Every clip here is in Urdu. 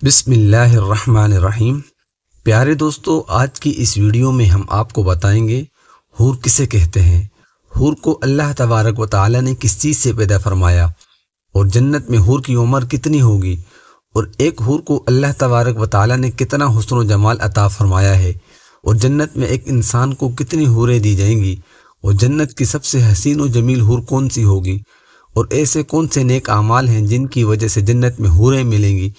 بسم اللہ الرحمن الرحیم۔ پیارے دوستو، آج کی اس ویڈیو میں ہم آپ کو بتائیں گے حور کسے کہتے ہیں، حور کو اللہ تبارک و تعالی نے کس چیز سے پیدا فرمایا، اور جنت میں حور کی عمر کتنی ہوگی، اور ایک حور کو اللہ تبارک و تعالی نے کتنا حسن و جمال عطا فرمایا ہے، اور جنت میں ایک انسان کو کتنی حوریں دی جائیں گی، اور جنت کی سب سے حسین و جمیل حور کون سی ہوگی، اور ایسے کون سے نیک اعمال ہیں جن کی وجہ سے جنت میں حوریں ملیں گی۔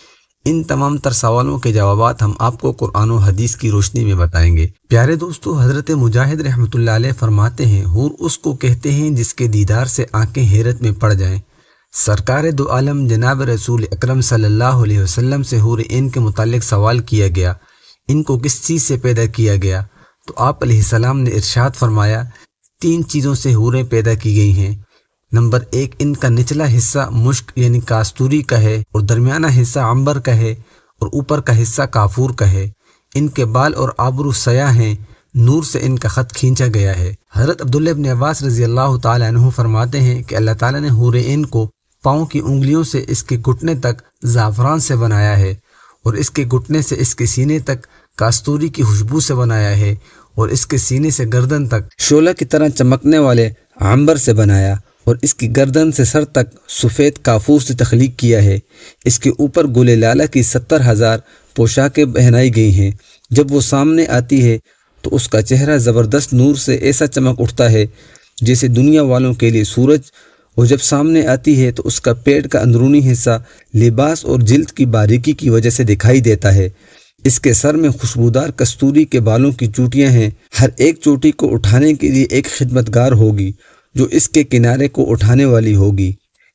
ان تمام تر سوالوں کے جوابات ہم آپ کو قرآن و حدیث کی روشنی میں بتائیں گے۔ پیارے دوستو، حضرت مجاہد رحمۃ اللہ علیہ فرماتے ہیں، حور اس کو کہتے ہیں جس کے دیدار سے آنکھیں حیرت میں پڑ جائیں۔ سرکار دو عالم جناب رسول اکرم صلی اللہ علیہ وسلم سے حور عین کے متعلق سوال کیا گیا، ان کو کس چیز سے پیدا کیا گیا؟ تو آپ علیہ السلام نے ارشاد فرمایا، 3 چیزوں سے حوریں پیدا کی گئی ہیں۔ نمبر 1، ان کا نچلا حصہ مشک یعنی کاستوری کا ہے، اور درمیانہ حصہ عنبر کا ہے، اور اوپر کا حصہ کافور کا ہے۔ ان کے بال اور آبرو سیاہ ہیں، نور سے ان کا خط کھینچا گیا ہے۔ حضرت عبداللہ ابن عباس رضی اللہ تعالی عنہ فرماتے ہیں کہ اللہ تعالیٰ نے حور عین کو پاؤں کی انگلیوں سے اس کے گھٹنے تک زعفران سے بنایا ہے، اور اس کے گھٹنے سے اس کے سینے تک کاستوری کی خوشبو سے بنایا ہے، اور اس کے سینے سے گردن تک شعلہ کی طرح چمکنے والے عنبر سے بنایا، اور اس کی گردن سے سر تک سفید کافور سے تخلیق کیا ہے۔ اس کے اوپر گل لالہ کی 70,000 پوشاکیں پہنائی گئی ہیں۔ جب وہ سامنے آتی ہے تو اس کا چہرہ زبردست نور سے ایسا چمک اٹھتا ہے جیسے دنیا والوں کے لیے سورج، اور جب سامنے آتی ہے تو اس کا پیٹ کا اندرونی حصہ لباس اور جلد کی باریکی کی وجہ سے دکھائی دیتا ہے۔ اس کے سر میں خوشبودار کستوری کے بالوں کی چوٹیاں ہیں، ہر ایک چوٹی کو اٹھانے کے لیے ایک خدمتگار ہوگی جو اس کے کنارے کو اٹھانے والی ہوگی۔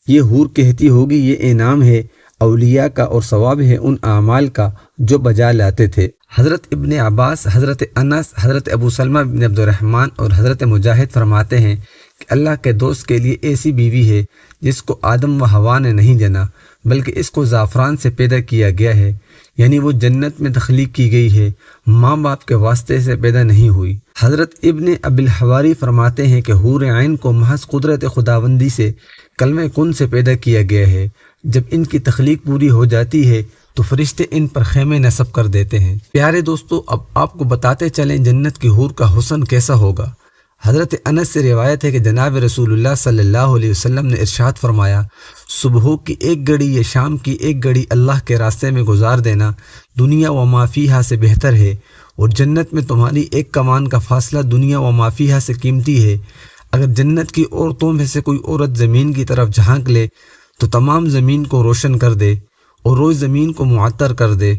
یہ حور کہتی ہوگی، یہ انعام ہے اولیاء کا اور ثواب ہے ان اعمال کا جو بجا لاتے تھے۔ حضرت ابن عباس، حضرت انس، حضرت ابو سلمہ بن عبد الرحمن اور حضرت مجاہد فرماتے ہیں کہ اللہ کے دوست کے لیے ایسی بیوی ہے جس کو آدم و حوا نے نہیں جنا، بلکہ اس کو زعفران سے پیدا کیا گیا ہے، یعنی وہ جنت میں تخلیق کی گئی ہے، ماں باپ کے واسطے سے پیدا نہیں ہوئی۔ حضرت ابن ابی الحواری فرماتے ہیں کہ حور عین کو محض قدرت خداوندی سے کلمہ کن سے پیدا کیا گیا ہے۔ جب ان کی تخلیق پوری ہو جاتی ہے تو فرشتے ان پر خیمے نصب کر دیتے ہیں۔ پیارے دوستو، اب آپ کو بتاتے چلیں جنت کی حور کا حسن کیسا ہوگا۔ حضرت انس سے روایت ہے کہ جناب رسول اللہ صلی اللہ علیہ وسلم نے ارشاد فرمایا، صبح کی 1 گھڑی یا شام کی 1 گھڑی اللہ کے راستے میں گزار دینا دنیا و ما فیہا سے بہتر ہے، اور جنت میں تمہاری 1 کمان کا فاصلہ دنیا و ما فیہا سے قیمتی ہے۔ اگر جنت کی عورتوں میں سے کوئی عورت زمین کی طرف جھانک لے تو تمام زمین کو روشن کر دے، اور روز زمین کو معطر کر دے،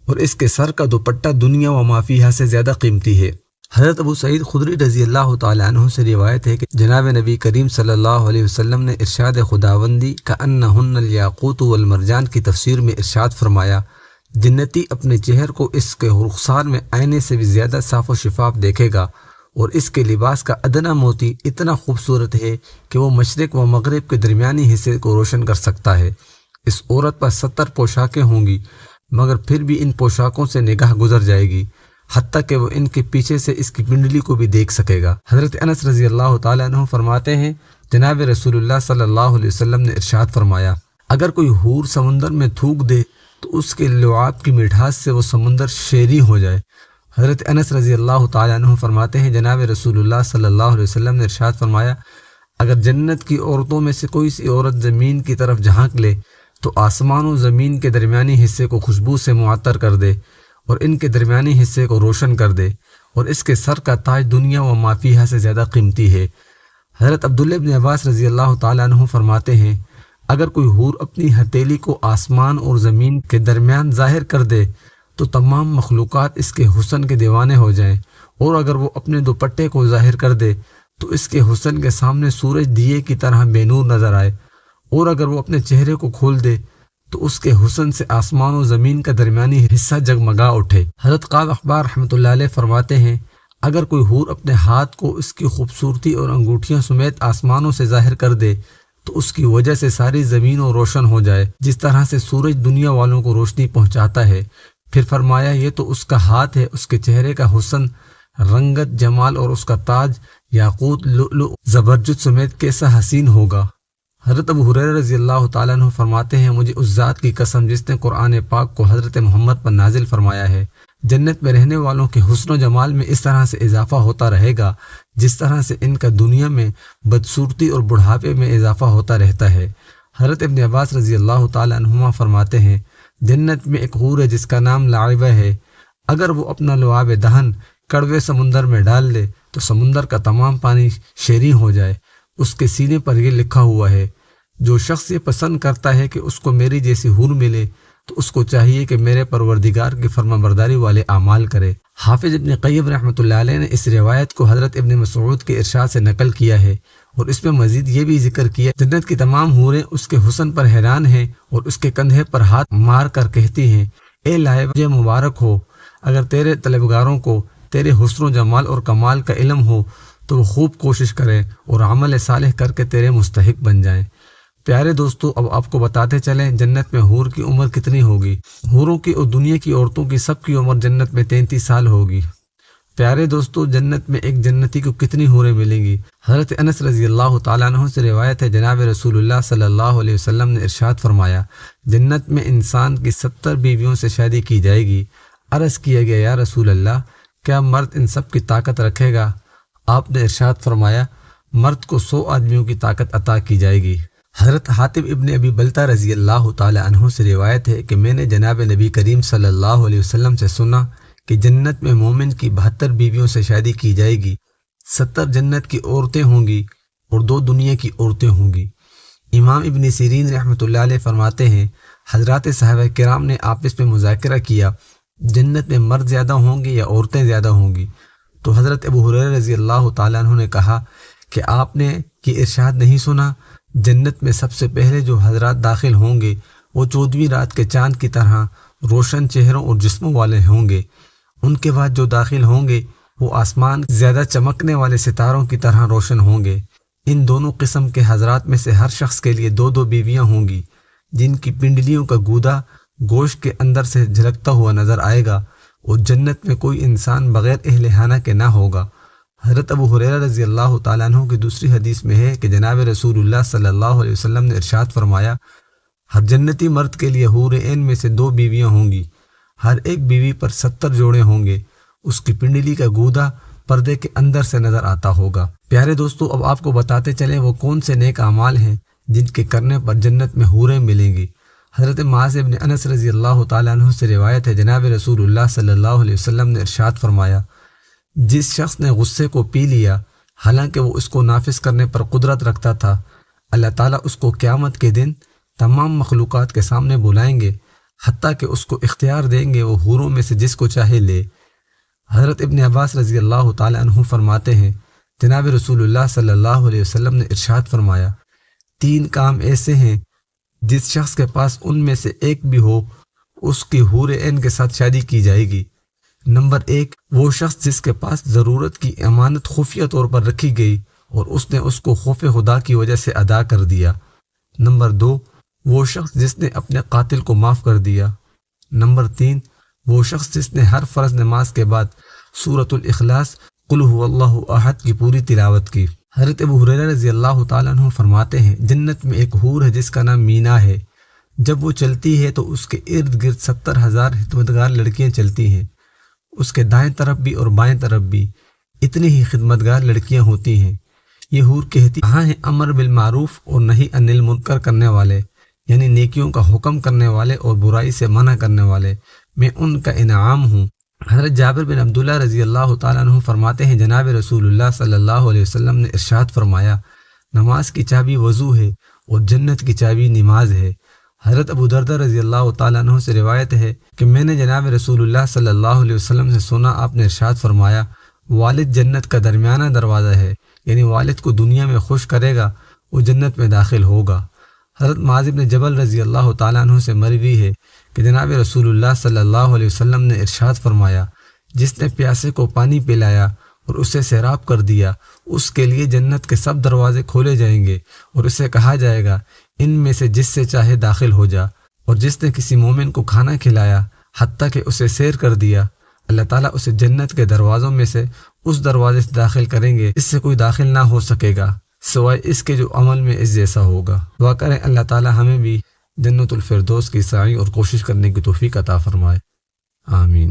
اور اس کے سر کا دوپٹہ دنیا و ما فیہا سے زیادہ قیمتی ہے۔ حضرت ابو سعید خدری رضی اللہ تعالی عنہ سے روایت ہے کہ جناب نبی کریم صلی اللہ علیہ وسلم نے ارشاد خداوندی کأنہن الیاقوت والمرجان کی تفسیر میں ارشاد فرمایا، جنتی اپنے چہر کو اس کے رخسار میں آئینے سے بھی زیادہ صاف و شفاف دیکھے گا، اور اس کے لباس کا ادنا موتی اتنا خوبصورت ہے کہ وہ مشرق و مغرب کے درمیانی حصے کو روشن کر سکتا ہے۔ اس عورت پر 70 پوشاکیں ہوں گی، مگر پھر بھی ان پوشاکوں سے نگاہ گزر جائے گی، حتیٰ کہ وہ ان کے پیچھے سے اس کی پنڈلی کو بھی دیکھ سکے گا۔ حضرت انس رضی اللہ تعالیٰ عنہ فرماتے ہیں، جناب رسول اللہ صلی اللہ علیہ وسلم نے ارشاد فرمایا، اگر کوئی حور سمندر میں تھوک دے تو اس کے لعاب کی مٹھاس سے وہ سمندر شیریں ہو جائے۔ حضرت انس رضی اللہ تعالیٰ عنہ فرماتے ہیں، جناب رسول اللہ صلی اللہ علیہ وسلم نے ارشاد فرمایا، اگر جنت کی عورتوں میں سے کوئی سی عورت زمین کی طرف جھانک لے تو آسمان و زمین کے درمیانی حصے کو خوشبو سے معطر کر دے، اور ان کے درمیانی حصے کو روشن کر دے، اور اس کے سر کا تاج دنیا و ما فیہا سے زیادہ قیمتی ہے۔ حضرت عبداللہ ابن عباس رضی اللہ تعالیٰ عنہ فرماتے ہیں، اگر کوئی حور اپنی ہتھیلی کو آسمان اور زمین کے درمیان ظاہر کر دے تو تمام مخلوقات اس کے حسن کے دیوانے ہو جائیں، اور اگر وہ اپنے دوپٹے کو ظاہر کر دے تو اس کے حسن کے سامنے سورج دیے کی طرح بے نور نظر آئے، اور اگر وہ اپنے چہرے کو کھول دے تو اس کے حسن سے آسمان و زمین کا درمیانی حصہ جگمگا اٹھے۔ حضرت قاب اخبار رحمۃ اللہ علیہ فرماتے ہیں، اگر کوئی حور اپنے ہاتھ کو اس کی خوبصورتی اور انگوٹھیاں سمیت آسمانوں سے ظاہر کر دے تو اس کی وجہ سے ساری زمین و روشن ہو جائے، جس طرح سے سورج دنیا والوں کو روشنی پہنچاتا ہے۔ پھر فرمایا، یہ تو اس کا ہاتھ ہے، اس کے چہرے کا حسن، رنگت، جمال اور اس کا تاج یاقوت، لؤلؤ، زبرجد سمیت کیسا حسین ہوگا۔ حضرت ابو ہریرہ رضی اللہ تعالیٰ عنہ فرماتے ہیں مجھے اس ذات کی قسم جس نے قرآن پاک کو حضرت محمد پر نازل فرمایا ہے، جنت میں رہنے والوں کے حسن و جمال میں اس طرح سے اضافہ ہوتا رہے گا جس طرح سے ان کا دنیا میں بدصورتی اور بڑھاپے میں اضافہ ہوتا رہتا ہے۔ حضرت ابن عباس رضی اللہ تعالیٰ عنہما فرماتے ہیں جنت میں ایک حور ہے جس کا نام لعبہ ہے، اگر وہ اپنا لعاب دہن کڑوے سمندر میں ڈال دے تو سمندر کا تمام پانی شیریں ہو جائے۔ اس کے سینے پر یہ لکھا ہوا ہے جو شخص یہ پسند کرتا ہے کہ اس کو میری جیسی حور ملے تو اس کو چاہیے کہ میرے پروردگار کی فرما برداری والے اعمال کرے۔ حافظ ابن قیم رحمۃ اللہ علیہ نے اس روایت کو حضرت ابن مسعود کے ارشاد سے نقل کیا ہے اور اس میں مزید یہ بھی ذکر کیا جنت کی تمام حوریں اس کے حسن پر حیران ہیں اور اس کے کندھے پر ہاتھ مار کر کہتی ہیں اے لائبہ مبارک ہو، اگر تیرے طلبگاروں کو تیرے حسن و جمال اور کمال کا علم ہو تو وہ خوب کوشش کریں اور عمل صالح کر کے تیرے مستحق بن جائیں۔ پیارے دوستو، اب آپ کو بتاتے چلیں جنت میں حور کی عمر کتنی ہوگی۔ حوروں کی اور دنیا کی عورتوں کی سب کی عمر جنت میں 33 سال ہوگی۔ پیارے دوستو، جنت میں ایک جنتی کو کتنی حوریں ملیں گی؟ حضرت انس رضی اللہ تعالیٰ عنہ سے روایت ہے جناب رسول اللہ صلی اللہ علیہ وسلم نے ارشاد فرمایا جنت میں انسان کی 70 بیویوں سے شادی کی جائے گی۔ عرض کیا گیا یا رسول اللہ کیا مرد ان سب کی طاقت رکھے گا؟ آپ نے ارشاد فرمایا مرد کو 100 آدمیوں کی طاقت عطا کی جائے گی۔ حضرت حاتب ابن ابی بلتہ رضی اللہ تعالی عنہ سے روایت ہے کہ میں نے جناب نبی کریم صلی اللہ علیہ وسلم سے سنا کہ جنت میں مومن کی 72 بیویوں سے شادی کی جائے گی، 70 جنت کی عورتیں ہوں گی اور 2 دنیا کی عورتیں ہوں گی۔ امام ابن سیرین رحمۃ اللہ علیہ فرماتے ہیں حضرات صحابہ کرام نے آپس میں مذاکرہ کیا جنت میں مرد زیادہ ہوں گے یا عورتیں زیادہ ہوں گی؟ تو حضرت ابو ہریرہ رضی اللہ تعالیٰ عنہ نے کہا کہ آپ نے یہ ارشاد نہیں سنا جنت میں سب سے پہلے جو حضرات داخل ہوں گے وہ 14ویں رات کے چاند کی طرح روشن چہروں اور جسموں والے ہوں گے، ان کے بعد جو داخل ہوں گے وہ آسمان زیادہ چمکنے والے ستاروں کی طرح روشن ہوں گے۔ ان دونوں قسم کے حضرات میں سے ہر شخص کے لیے 2 بیویاں ہوں گی جن کی پنڈلیوں کا گودا گوشت کے اندر سے جھلکتا ہوا نظر آئے گا، اور جنت میں کوئی انسان بغیر اہل خانہ کے نہ ہوگا۔ حضرت ابو ہریرہ رضی اللہ تعالیٰ عنہ کی دوسری حدیث میں ہے کہ جناب رسول اللہ صلی اللہ علیہ وسلم نے ارشاد فرمایا ہر جنتی مرد کے لیے حور عین میں سے 2 بیویاں ہوں گی، ہر ایک بیوی پر 70 جوڑے ہوں گے، اس کی پنڈلی کا گودا پردے کے اندر سے نظر آتا ہوگا۔ پیارے دوستو، اب آپ کو بتاتے چلیں وہ کون سے نیک اعمال ہیں جن کے کرنے پر جنت میں حوریں ملیں گی۔ حضرت معاذ بن انس رضی اللہ تعالیٰ عنہ سے روایت ہے جناب رسول اللہ صلی اللہ علیہ وسلم نے ارشاد فرمایا جس شخص نے غصے کو پی لیا حالانکہ وہ اس کو نافذ کرنے پر قدرت رکھتا تھا، اللہ تعالیٰ اس کو قیامت کے دن تمام مخلوقات کے سامنے بلائیں گے حتیٰ کہ اس کو اختیار دیں گے وہ حوروں میں سے جس کو چاہے لے۔ حضرت ابن عباس رضی اللہ تعالیٰ عنہ فرماتے ہیں جناب رسول اللہ صلی اللہ علیہ وسلم نے ارشاد فرمایا 3 کام ایسے ہیں جس شخص کے پاس ان میں سے ایک بھی ہو اس کی حور عین کے ساتھ شادی کی جائے گی۔ نمبر 1 وہ شخص جس کے پاس ضرورت کی امانت خفیہ طور پر رکھی گئی اور اس نے اس کو خوف خدا کی وجہ سے ادا کر دیا۔ نمبر 2 وہ شخص جس نے اپنے قاتل کو معاف کر دیا۔ نمبر 3 وہ شخص جس نے ہر فرض نماز کے بعد سورۃ الاخلاص قل هو اللہ احد کی پوری تلاوت کی۔ حضرت ابو ہریرہ رضی اللہ تعالیٰ عنہ فرماتے ہیں جنت میں ایک حور ہے جس کا نام مینا ہے، جب وہ چلتی ہے تو اس کے ارد گرد 70,000 خدمتگار لڑکیاں چلتی ہیں، اس کے دائیں طرف بھی اور بائیں طرف بھی اتنی ہی خدمتگار لڑکیاں ہوتی ہیں۔ یہ حور کہتی کہاں ہیں امر بالمعروف اور نہی عن المنکر کرنے والے، یعنی نیکیوں کا حکم کرنے والے اور برائی سے منع کرنے والے، میں ان کا انعام ہوں۔ حضرت جابر بن عبداللہ رضی اللہ تعالیٰ عنہ فرماتے ہیں جناب رسول اللہ صلی اللہ علیہ وسلم نے ارشاد فرمایا نماز کی چابی وضو ہے اور جنت کی چابی نماز ہے۔ حضرت ابو دردہ رضی اللہ تعالیٰ عنہ سے روایت ہے کہ میں نے جناب رسول اللہ صلی اللہ علیہ وسلم سے سنا آپ نے ارشاد فرمایا والد جنت کا درمیانہ دروازہ ہے، یعنی والد کو دنیا میں خوش کرے گا وہ جنت میں داخل ہوگا۔ حضرت معاذ بن جبل رضی اللہ تعالیٰ عنہ سے مروی ہے کہ جناب رسول اللہ صلی اللہ علیہ وسلم نے ارشاد فرمایا جس نے پیاسے کو پانی پلایا اور اسے سیراب کر دیا اس کے لیے جنت کے سب دروازے کھولے جائیں گے اور اسے کہا جائے گا ان میں سے جس سے چاہے داخل ہو جا، اور جس نے کسی مومن کو کھانا کھلایا حتیٰ کہ اسے سیر کر دیا اللہ تعالیٰ اسے جنت کے دروازوں میں سے اس دروازے سے داخل کریں گے جس سے کوئی داخل نہ ہو سکے گا۔ سوائے اس کے جو عمل میں اس جیسا ہوگا۔ دعا کریں اللہ تعالی ہمیں بھی جنت الفردوس کی سعی اور کوشش کرنے کی توفیق عطا فرمائے، آمین۔